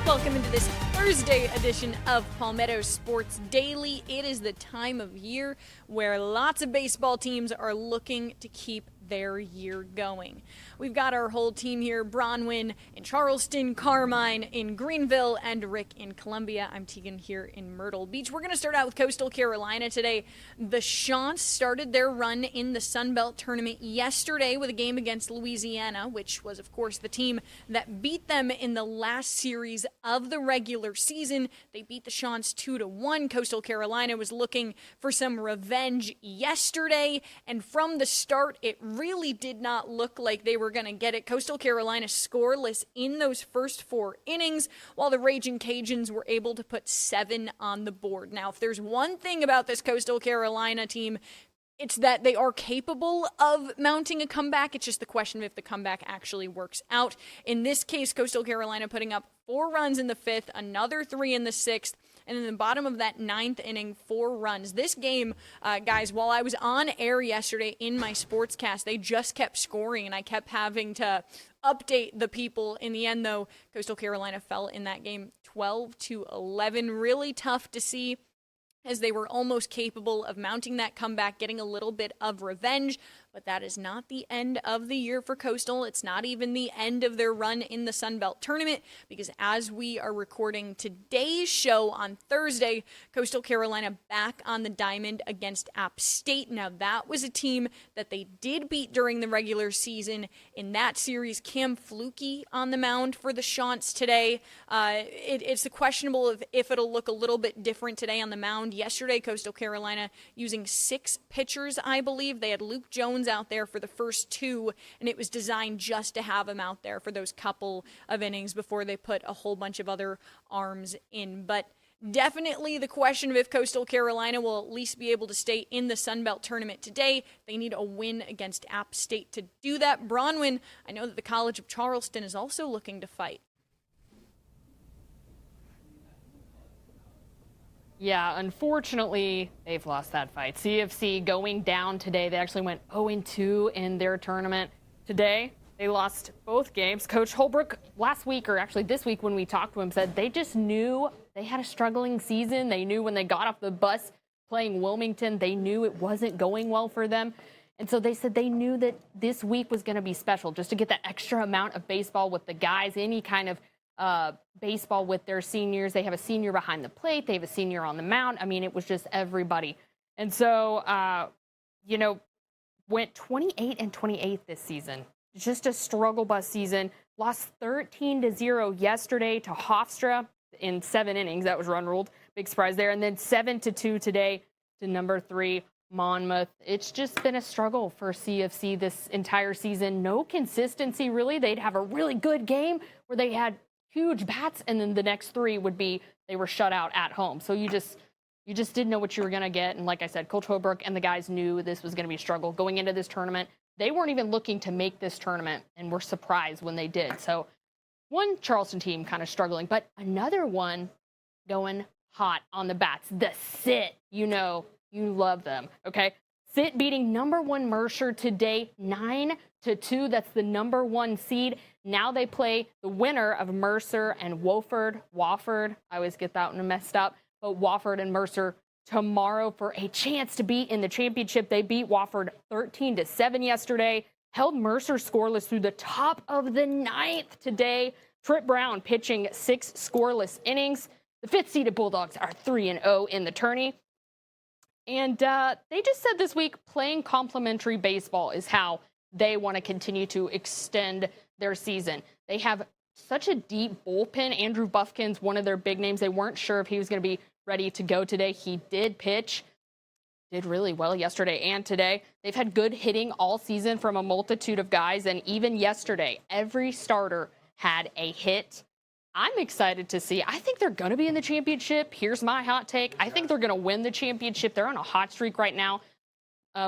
Welcome into this Thursday edition of Palmetto Sports Daily. It is the time of year where lots of baseball teams are looking to keep their year going. We've got our whole team here, Bronwyn in Charleston, Carmine in Greenville, and Rick in Columbia. I'm Tegan here in Myrtle Beach. We're going to start out with Coastal Carolina today. The Chants started their run in the Sun Belt Tournament yesterday with a game against Louisiana, which was, of course, the team that beat them in the last series of the regular season. They beat the Chants 2-1. Coastal Carolina was looking for some revenge yesterday, and from the start, it really did not look like they were going to get it. Coastal Carolina scoreless in those first 4 innings, while the Raging Cajuns were able to put 7 on the board. Now, if there's one thing about this Coastal Carolina team, it's that they are capable of mounting a comeback. It's just the question of if the comeback actually works out. In this case, Coastal Carolina putting up 4 runs in the 5th, another 3 in the 6th, and in the bottom of that 9th inning, 4 runs. This game, guys, while I was on air yesterday in my sportscast, they just kept scoring, and I kept having to update the people. In the end, though, Coastal Carolina fell in that game 12-11. Really tough to see, as they were almost capable of mounting that comeback, getting a little bit of revenge. But that is not the end of the year for Coastal. It's not even the end of their run in the Sun Belt Tournament, because as we are recording today's show on Thursday, Coastal Carolina back on the diamond against App State. Now, that was a team that they did beat during the regular season. In that series, Cam Fluke on the mound for the Chants today. It's questionable if it'll look a little bit different today on the mound. Yesterday, Coastal Carolina using 6 pitchers, I believe. They had Luke Jones out there for the first 2, and it was designed just to have him out there for those couple of innings before they put a whole bunch of other arms in. But definitely the question of if Coastal Carolina will at least be able to stay in the Sun Belt Tournament today. They need a win against App State to do that. Bronwyn, I know that the College of Charleston is also looking to fight. Yeah, unfortunately, they've lost that fight. CFC going down today. They actually went 0-2 in their tournament. Today, they lost both games. Coach Holbrook last week, or actually this week when we talked to him, said they just knew they had a struggling season. They knew when they got off the bus playing Wilmington, they knew it wasn't going well for them. And so they said they knew that this week was going to be special, just to get that extra amount of baseball with the guys, any kind of baseball with their seniors. They have a senior behind the plate. They have a senior on the mound. I mean, it was just everybody. And so, went 28-28 this season. Just a struggle bus season. Lost 13-0 yesterday to Hofstra in 7 innings. That was run ruled. Big surprise there. And then 7-2 today to number 3, Monmouth. It's just been a struggle for CFC this entire season. No consistency, really. They'd have a really good game where they had huge bats, and then the next 3 would be they were shut out at home. So you just didn't know what you were going to get. And like I said, Coach Holbrook and the guys knew this was going to be a struggle going into this tournament. They weren't even looking to make this tournament, and were surprised when they did. So one Charleston team kind of struggling, but another one going hot on the bats. The Cit, you love them, okay? Cit beating number 1 Mercer today, 9-2. That's the number 1 seed. Now they play the winner of Mercer and Wofford. I always get that one messed up. But Wofford and Mercer tomorrow for a chance to be in the championship. They beat Wofford 13-7 yesterday. Held Mercer scoreless through the top of the 9th today. Trip Brown pitching 6 scoreless innings. The 5th-seeded Bulldogs are 3-0 in the tourney. And they just said this week playing complimentary baseball is how they want to continue to extend their season. They have such a deep bullpen. Andrew Buffkin's one of their big names. They weren't sure if he was going to be ready to go today. He did pitch. Did really well yesterday and today. They've had good hitting all season from a multitude of guys. And even yesterday, every starter had a hit. I'm excited to see. I think they're going to be in the championship. Here's my hot take. I think they're going to win the championship. They're on a hot streak right now.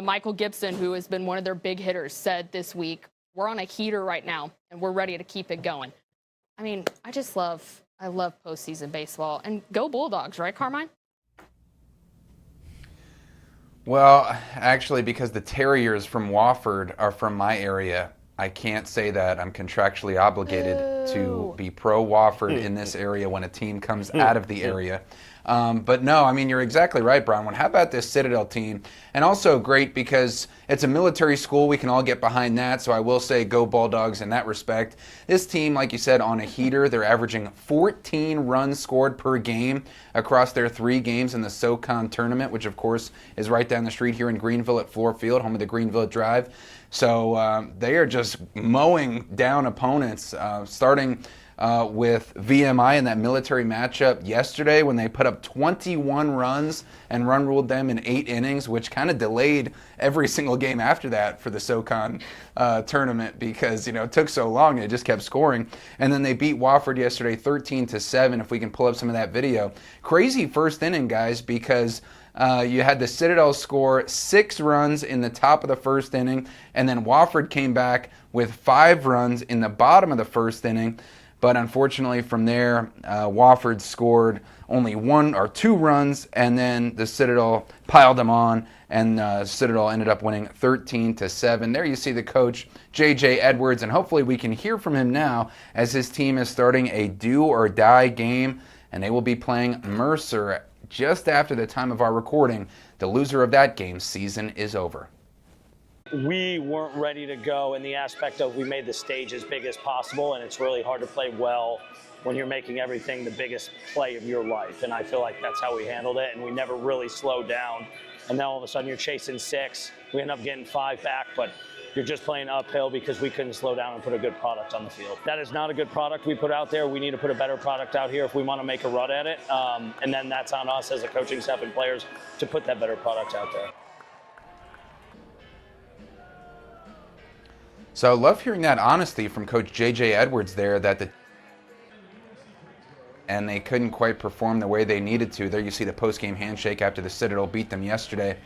Michael Gibson, who has been one of their big hitters, said this week, we're on a heater right now, and we're ready to keep it going. I mean, I love postseason baseball. And go Bulldogs, right, Carmine? Well, actually, because the Terriers from Wofford are from my area, I can't say that. I'm contractually obligated to be pro Wofford in this area when a team comes out of the area. But no, I mean, you're exactly right, Bronwyn. How about this Citadel team? And also great because it's a military school. We can all get behind that. So I will say go Bulldogs in that respect. This team, like you said, on a heater, they're averaging 14 runs scored per game across their 3 games in the SoCon tournament, which of course is right down the street here in Greenville at Floor Field, home of the Greenville Drive. So they are just mowing down opponents, starting with VMI in that military matchup yesterday when they put up 21 runs and run ruled them in 8 innings, which kind of delayed every single game after that for the SoCon tournament because, it took so long. It just kept scoring. And then they beat Wofford yesterday 13-7, if we can pull up some of that video. Crazy first inning, guys, because you had the Citadel score 6 runs in the top of the first inning, and then Wofford came back with 5 runs in the bottom of the first inning. But unfortunately from there, Wofford scored only 1 or 2 runs, and then the Citadel piled them on, and Citadel ended up winning 13-7. There you see the coach, J.J. Edwards, and hopefully we can hear from him now as his team is starting a do-or-die game, and they will be playing Mercer just after the time of our recording. The loser of that game's season is over. We weren't ready to go in the aspect of we made the stage as big as possible, and it's really hard to play well when you're making everything the biggest play of your life. And I feel like that's how we handled it, and we never really slowed down. And then all of a sudden you're chasing 6. We end up getting 5 back, but you're just playing uphill because we couldn't slow down and put a good product on the field. That is not a good product we put out there. We need to put a better product out here if we want to make a run at it. And then that's on us as a coaching staff and players to put that better product out there. So I love hearing that honesty from Coach J.J. Edwards there, and they couldn't quite perform the way they needed to. There you see the post-game handshake after the Citadel beat them yesterday.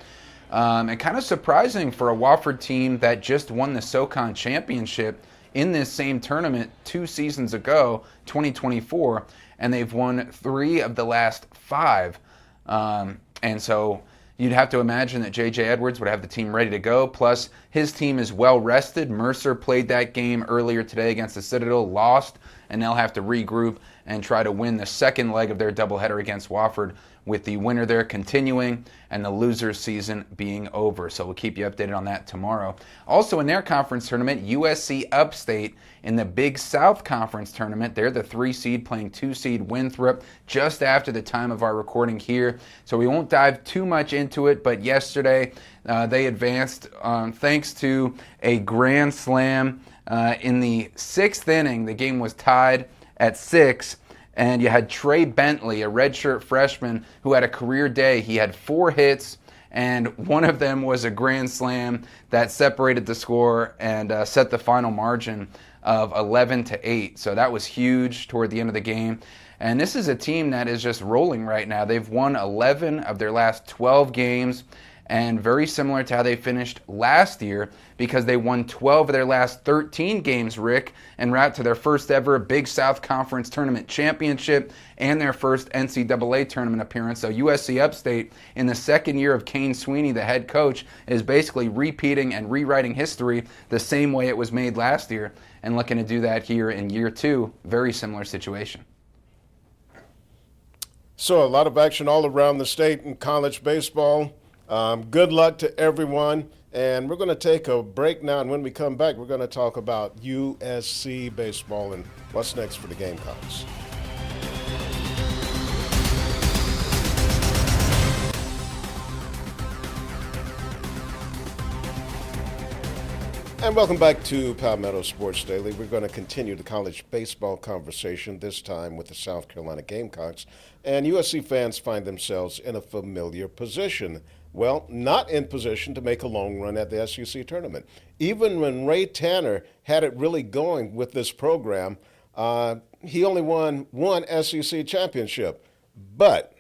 And kind of surprising for a Wofford team that just won the SoCon championship in this same tournament 2 seasons ago, 2024, and they've won 3 of the last 5. And so you'd have to imagine that J.J. Edwards would have the team ready to go. Plus, his team is well rested. Mercer played that game earlier today against the Citadel, lost, and they'll have to regroup and try to win the second leg of their doubleheader against Wofford, with the winner there continuing and the loser's season being over. So we'll keep you updated on that tomorrow. Also in their conference tournament, USC Upstate in the Big South Conference tournament. They're the 3 seed playing 2 seed Winthrop just after the time of our recording here. So we won't dive too much into it, but yesterday they advanced thanks to a grand slam in the 6th inning. The game was tied at 6. And you had Trey Bentley, a redshirt freshman, who had a career day. He had 4 hits, and one of them was a grand slam that separated the score and set the final margin of 11-8. So that was huge toward the end of the game. And this is a team that is just rolling right now. They've won 11 of their last 12 games, and very similar to how they finished last year, because they won 12 of their last 13 games, Rick, en route to their first ever Big South Conference Tournament championship and their first NCAA tournament appearance. So USC Upstate, in the second year of Kane Sweeney, the head coach, is basically repeating and rewriting history the same way it was made last year, and looking to do that here in year 2. Very similar situation. So a lot of action all around the state in college baseball. Good luck to everyone. And we're going to take a break now. And when we come back, we're going to talk about USC baseball and what's next for the Gamecocks. And welcome back to Palmetto Sports Daily. We're going to continue the college baseball conversation, this time with the South Carolina Gamecocks. And USC fans find themselves in a familiar position. Well, not in position to make a long run at the SEC tournament. Even when Ray Tanner had it really going with this program, he only won 1 SEC championship. But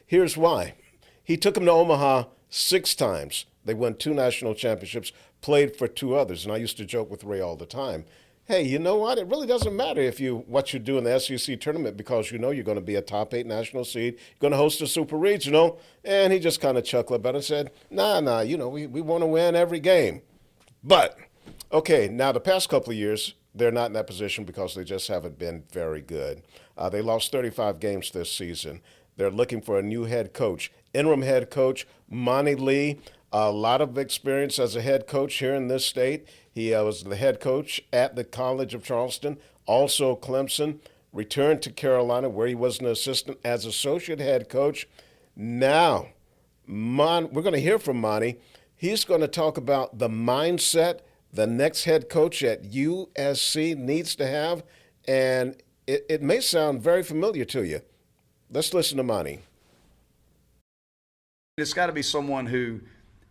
here's why. He took them to Omaha 6 times. They won 2 national championships, played for 2 others. And I used to joke with Ray all the time. Hey, you know what? It really doesn't matter what you do in the SEC tournament, because you know you're going to be a top 8 national seed. You're going to host a super regional. And he just kind of chuckled about it and said, nah, we want to win every game. But Okay, now the past couple of years, they're not in that position because they just haven't been very good. They lost 35 games this season. They're looking for a new head coach. Interim head coach, Monty Lee, a lot of experience as a head coach here in this state. He was the head coach at the College of Charleston, also Clemson, returned to Carolina where he was an assistant as associate head coach. Now, we're going to hear from Monty. He's going to talk about the mindset the next head coach at USC needs to have, and it may sound very familiar to you. Let's listen to Monty. It's got to be someone who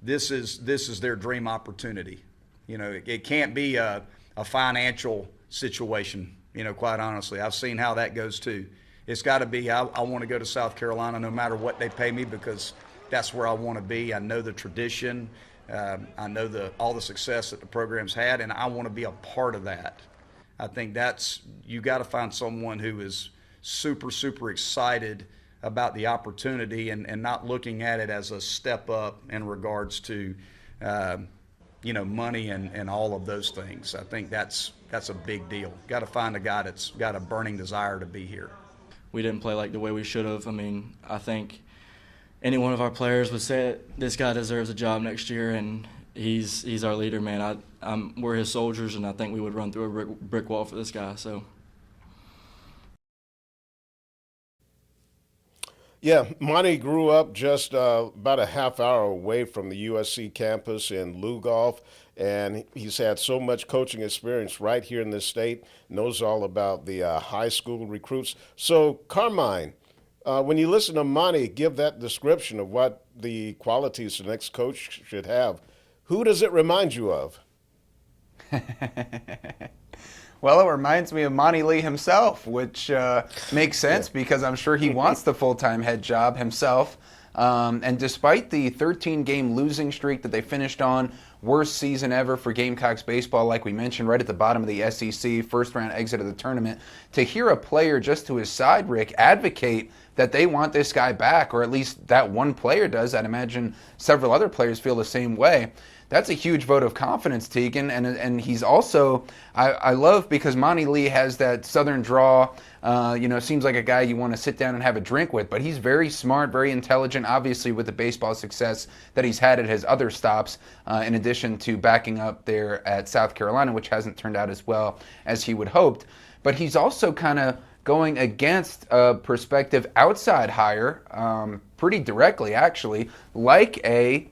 this is their dream opportunity. You know, it can't be a financial situation, you know, quite honestly. I've seen how that goes too. It's got to be, I want to go to South Carolina no matter what they pay me because that's where I want to be. I know the tradition. I know all the success that the program's had, and I want to be a part of that. I think you got to find someone who is super, super excited about the opportunity and not looking at it as a step up in regards to, money and all of those things. I think that's a big deal. Got to find a guy that's got a burning desire to be here. We didn't play like the way we should have. I mean, I think any one of our players would say this guy deserves a job next year, and he's our leader, man. We're his soldiers, and I think we would run through a brick wall for this guy. So. Yeah, Monty grew up just about a half hour away from the USC campus in Lugolf, and he's had so much coaching experience right here in this state, knows all about the high school recruits. So, Carmine, when you listen to Monty give that description of what the qualities the next coach should have, who does it remind you of? Well, it reminds me of Monty Lee himself, which makes sense because I'm sure he wants the full-time head job himself. And despite the 13-game losing streak that they finished on, worst season ever for Gamecocks baseball, like we mentioned, right at the bottom of the SEC, first-round exit of the tournament, to hear a player just to his side, Rick, advocate that they want this guy back, or at least that one player does. I'd imagine several other players feel the same way. That's a huge vote of confidence, Tegan, and he's also, I love because Monty Lee has that southern draw, seems like a guy you want to sit down and have a drink with, but he's very smart, very intelligent, obviously with the baseball success that he's had at his other stops, in addition to backing up there at South Carolina, which hasn't turned out as well as he would hoped. But he's also kind of going against a prospective outside hire, pretty directly actually, like a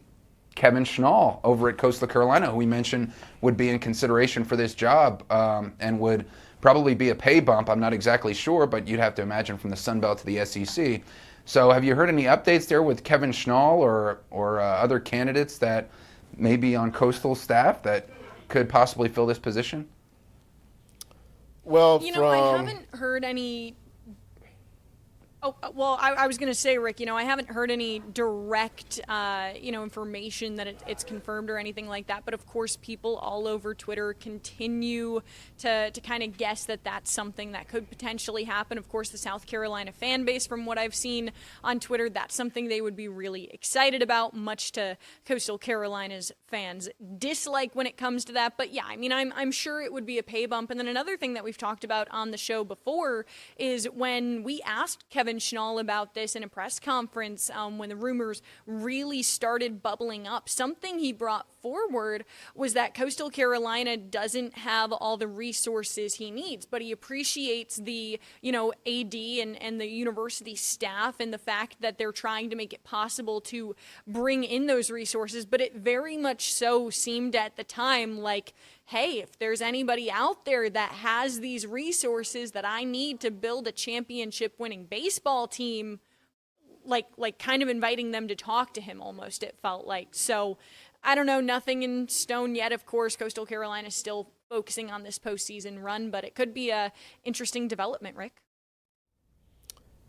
Kevin Schnall over at Coastal Carolina, who we mentioned would be in consideration for this job and would probably be a pay bump. I'm not exactly sure, but you'd have to imagine from the Sun Belt to the SEC. So have you heard any updates there with Kevin Schnall or other candidates that may be on Coastal staff that could possibly fill this position? Well, I haven't heard any. Oh, well, I was going to say, Rick, I haven't heard any direct, information that it's confirmed or anything like that. But, of course, people all over Twitter continue to kind of guess that that's something that could potentially happen. Of course, the South Carolina fan base, from what I've seen on Twitter, that's something they would be really excited about, much to Coastal Carolina's fans' dislike when it comes to that. But, yeah, I'm sure it would be a pay bump. And then another thing that we've talked about on the show before is when we asked Kevin Schnall about this in a press conference when the rumors really started bubbling up. Something he brought forward was that Coastal Carolina doesn't have all the resources he needs, but he appreciates the, AD and the university staff and the fact that they're trying to make it possible to bring in those resources. But it very much so seemed at the time like, hey, if there's anybody out there that has these resources that I need to build a championship winning baseball team, like kind of inviting them to talk to him almost, it felt like. So I don't know, nothing in stone yet. Of course, Coastal Carolina is still focusing on this postseason run, but it could be a interesting development, Rick.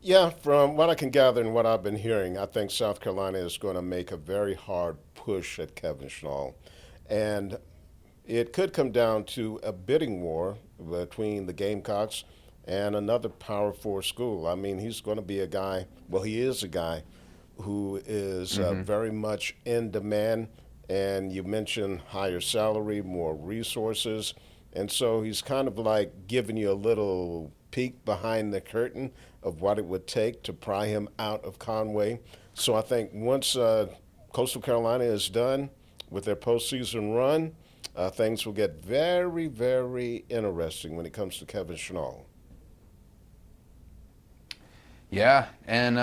Yeah, from what I can gather and what I've been hearing, I think South Carolina is going to make a very hard push at Kevin Schnall. And it could come down to a bidding war between the Gamecocks and another Power 4 school. I mean, he's going to be a guy, well, he is a guy who is very much in demand and you mentioned higher salary, more resources, and so he's kind of like giving you a little peek behind the curtain of what it would take to pry him out of Conway. So I think once Coastal Carolina is done with their postseason run, things will get very, very interesting when it comes to Kevin Schnall. Yeah, and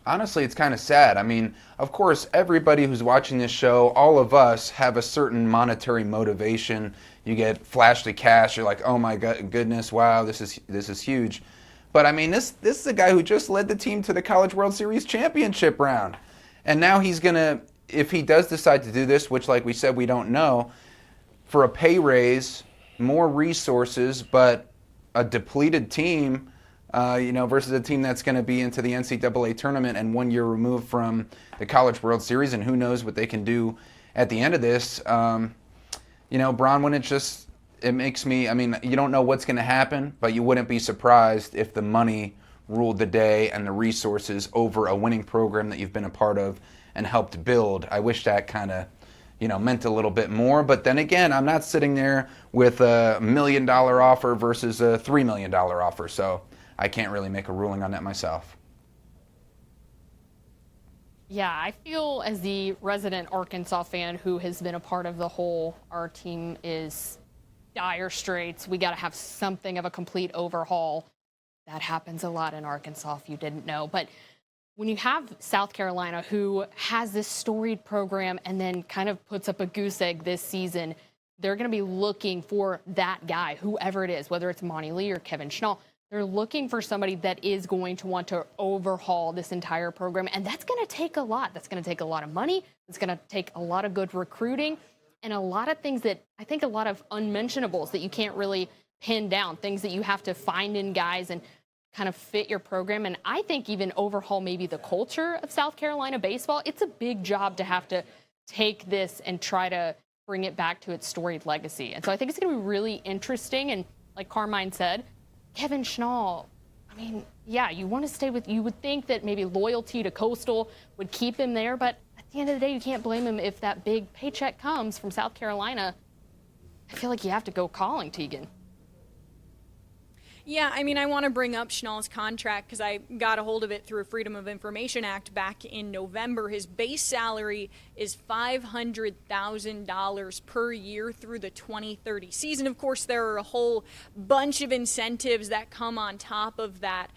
honestly, it's kind of sad. I mean, of course, everybody who's watching this show, all of us have a certain monetary motivation. You get flashed of cash. You're like, oh my goodness, wow, this is huge. But I mean, this is a guy who just led the team to the College World Series championship round, and now he's gonna, if he does decide to do this, which, like we said, we don't know, for a pay raise, more resources, but a depleted team. Versus a team that's going to be into the NCAA tournament and 1 year removed from the College World Series, and who knows what they can do at the end of this. Bronwyn, it makes me, I mean, you don't know what's going to happen, but you wouldn't be surprised if the money ruled the day and the resources over a winning program that you've been a part of and helped build. I wish that kind of, meant a little bit more. But then again, I'm not sitting there with a $1 million offer versus a $3 million offer. So I can't really make a ruling on that myself. Yeah, I feel as the resident Arkansas fan who has been a part of the whole, our team is dire straits. We got to have something of a complete overhaul. That happens a lot in Arkansas, if you didn't know. But when you have South Carolina, who has this storied program and then kind of puts up a goose egg this season, they're going to be looking for that guy, whoever it is, whether it's Monty Lee or Kevin Schnall. They're looking for somebody that is going to want to overhaul this entire program, and that's going to take a lot. That's going to take a lot of money. It's going to take a lot of good recruiting and a lot of things that I think a lot of unmentionables that you can't really pin down, things that you have to find in guys and kind of fit your program. And I think even overhaul maybe the culture of South Carolina baseball. It's a big job to have to take this and try to bring it back to its storied legacy. And so I think it's going to be really interesting. And like Carmine said, Kevin Schnall, I mean, yeah, you want to stay with, you would think that maybe loyalty to Coastal would keep him there, but at the end of the day, you can't blame him if that big paycheck comes from South Carolina. I feel like you have to go calling, Tegan. Yeah, I mean, I want to bring up Schnall's contract because I got a hold of it through a Freedom of Information Act back in November. His base salary is $500,000 per year through the 2030 season. Of course, there are a whole bunch of incentives that come on top of that.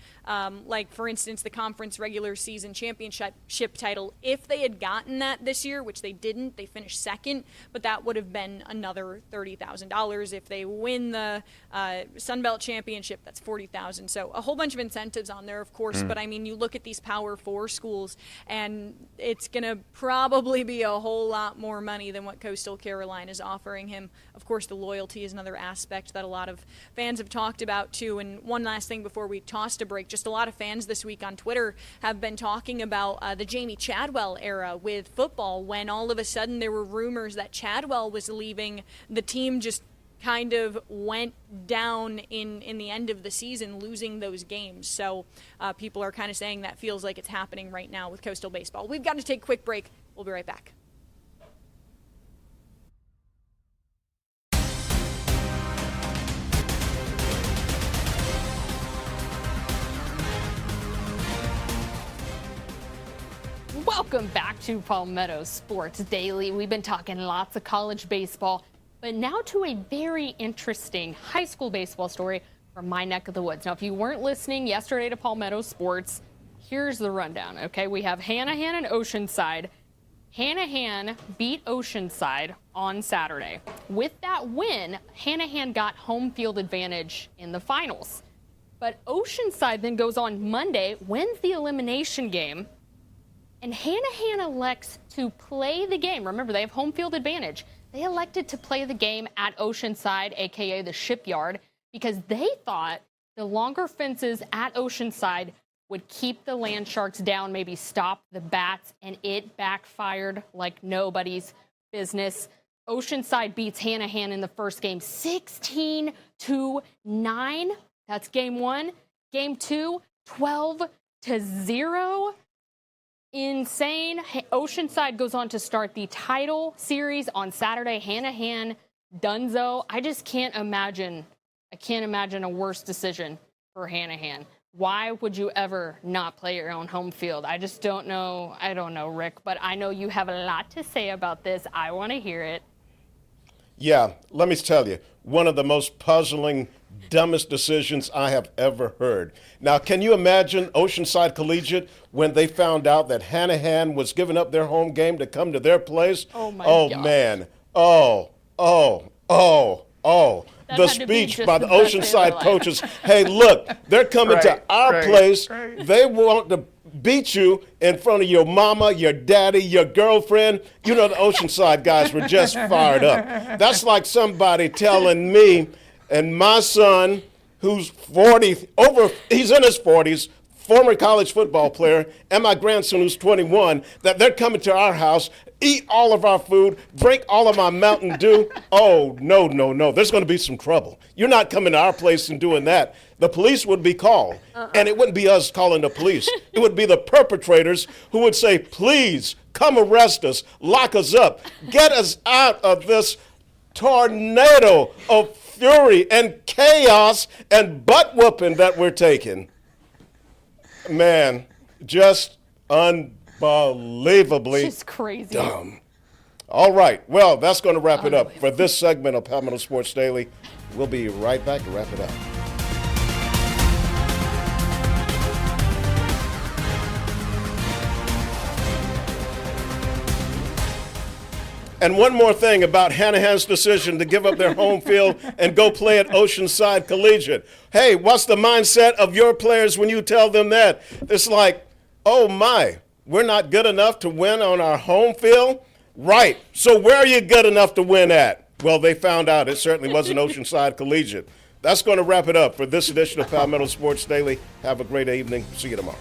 Like, for instance, the conference regular season championship title. If they had gotten that this year, which they didn't, they finished second, but that would have been another $30,000. If they win the Sun Belt Championship, that's $40,000. So a whole bunch of incentives on there, of course. But I mean, you look at these Power 4 schools, and it's going to probably be a whole lot more money than what Coastal Carolina is offering him. Of course, the loyalty is another aspect that a lot of fans have talked about too. And one last thing before we toss to break, just a lot of fans this week on Twitter have been talking about the Jamie Chadwell era with football, when all of a sudden there were rumors that Chadwell was leaving. The team just kind of went down in the end of the season, losing those games. So people are kind of saying that feels like it's happening right now with Coastal baseball. We've got to take a quick break. We'll be right back. Welcome back to Palmetto Sports Daily. We've been talking lots of college baseball, but now to a very interesting high school baseball story from my neck of the woods. Now, if you weren't listening yesterday to Palmetto Sports, here's the rundown, okay? We have Hanahan and Oceanside. Hanahan beat Oceanside on Saturday. With that win, Hanahan got home field advantage in the finals. But Oceanside then goes on Monday, wins the elimination game, and Hanahan elects to play the game. Remember, they have home field advantage. They elected to play the game at Oceanside, a.k.a. the Shipyard, because they thought the longer fences at Oceanside would keep the Land Sharks down, maybe stop the bats, and it backfired like nobody's business. Oceanside beats Hanahan in the first game 16-9. That's game one. Game two, 12-0. insane. Oceanside goes on to start the title series on Saturday. Hanahan, Dunzo. I just can't imagine. I can't imagine a worse decision for Hanahan. Why would you ever not play your own home field? I just don't know. I don't know, Rick, but I know you have a lot to say about this. I want to hear it. Yeah, let me tell you, one of the most puzzling, dumbest decisions I have ever heard. Now, can you imagine Oceanside Collegiate when they found out that Hanahan was giving up their home game to come to their place? Oh, my God. God. Man. That The had to be speech just by the the best day of Oceanside their life. coaches. Hey, look, they're coming to our place. They want to beat you in front of your mama, your daddy, your girlfriend. You know, the Oceanside guys were just fired up. That's like somebody telling me and my son, who's 40, he's in his 40s, former college football player, and my grandson, who's 21, that they're coming to our house, eat all of our food, drink all of my Mountain Dew. Oh, no. There's going to be some trouble. You're not coming to our place and doing that. The police would be called, and it wouldn't be us calling the police. It would be the perpetrators who would say, please, come arrest us, lock us up, get us out of this tornado of fury and chaos and butt-whooping that we're taking. Man, just unbelievably Just crazy. dumb. All right, well, that's going to wrap it up for this segment of Palmetto Sports Daily. We'll be right back to wrap it up. And one more thing about Hanahan's decision to give up their home field and go play at Oceanside Collegiate. Hey, what's the mindset of your players when you tell them that? It's like, oh my, we're not good enough to win on our home field? Right. So where are you good enough to win at? Well, they found out it certainly wasn't Oceanside Collegiate. That's going to wrap it up for this edition of Palmetto Sports Daily. Have a great evening. See you tomorrow.